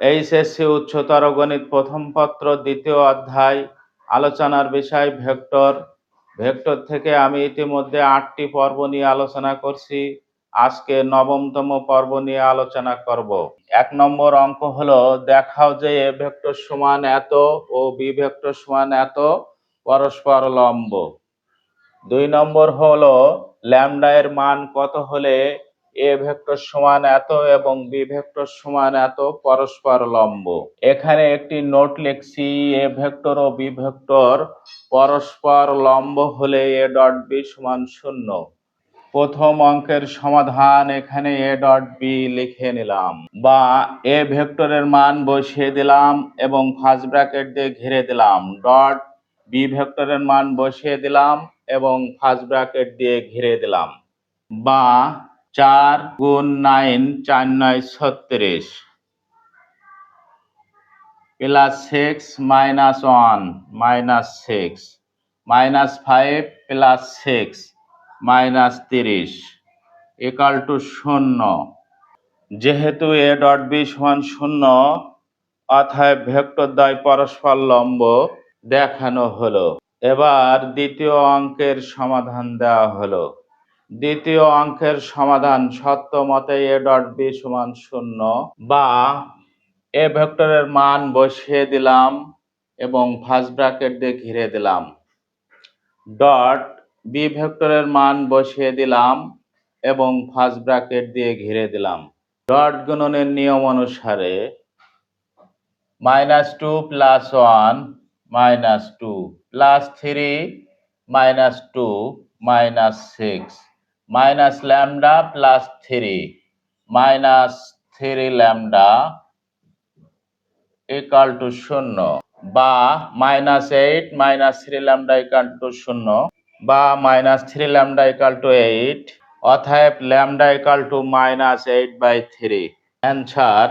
HSC উচ্চতর গণিত প্রথম পত্র দ্বিতীয় অধ্যায় আলোচনার বিষয় ভেক্টর। ভেক্টর থেকে আমি ইতিমধ্যে 8টি পর্ব নিয়ে আলোচনা করছি। আজকে 9তম পর্ব নিয়ে আলোচনা করব। 1 নম্বর অঙ্ক হলো দেখাও যে এ ভেক্টর সমান এত ও বি ভেক্টর সমান এত পরস্পর লম্ব। 2 নম্বর হলো ল্যামডা এর মান কত হলে এ ভেক্টর সমান এত এবং বি ভেক্টর সমান এত পরস্পর লম্ব। এখানে একটি নোট লিখছি, এ ভেক্টর ও বি ভেক্টর পরস্পর লম্ব হলে এ ডট বি সমান 0। প্রথম অঙ্কের সমাধান এখানে এ ডট বি লিখে নিলাম, বা এ ভেক্টরের মান বসিয়ে দিলাম এবং ফার্স্ট ব্র্যাকেট দিয়ে ঘিরে দিলাম। ডট বি ভেক্টরের মান বসিয়ে দিলাম এবং ফার্স্ট ব্র্যাকেট দিয়ে ঘিরে দিলাম। বা 4 গুণ 9 4 9 36 plus 6 minus 1 minus 6 minus 5 plus 6 minus 30 equal to 0। যেহেতু এ ডট বি সমান 0, অতএব ভেক্টর দ্বয় পরস্পর লম্ব দেখানো হলো। এবার দ্বিতীয় অঙ্কের সমাধান দেওয়া হলো। দ্বিতীয় অঙ্কের সমাধান সত্য মতে এ ডট বি সমান 0, বা এ ভেক্টরের মান বসিয়ে দিলাম এবং ফার্স্ট ব্র্যাকেট দিয়ে ঘিরে দিলাম। ডট বি ভেক্টরের মান বসিয়ে দিলাম এবং ফার্স্ট ব্র্যাকেট দিয়ে ঘিরে দিলাম। ডট গুণনের নিয়ম অনুসারে -2 plus 1 minus 2 plus 3 minus 2 minus 6 minus lambda plus 3 minus 3 lambda equal to 0, বা -8 মাইনাস 3 ল্যামডা ইকুয়াল টু 0, বা -3 ল্যামডা ইকুয়াল টু 8। অতএব ল্যামডা ইকুয়াল টু -8/3। অ্যান্সার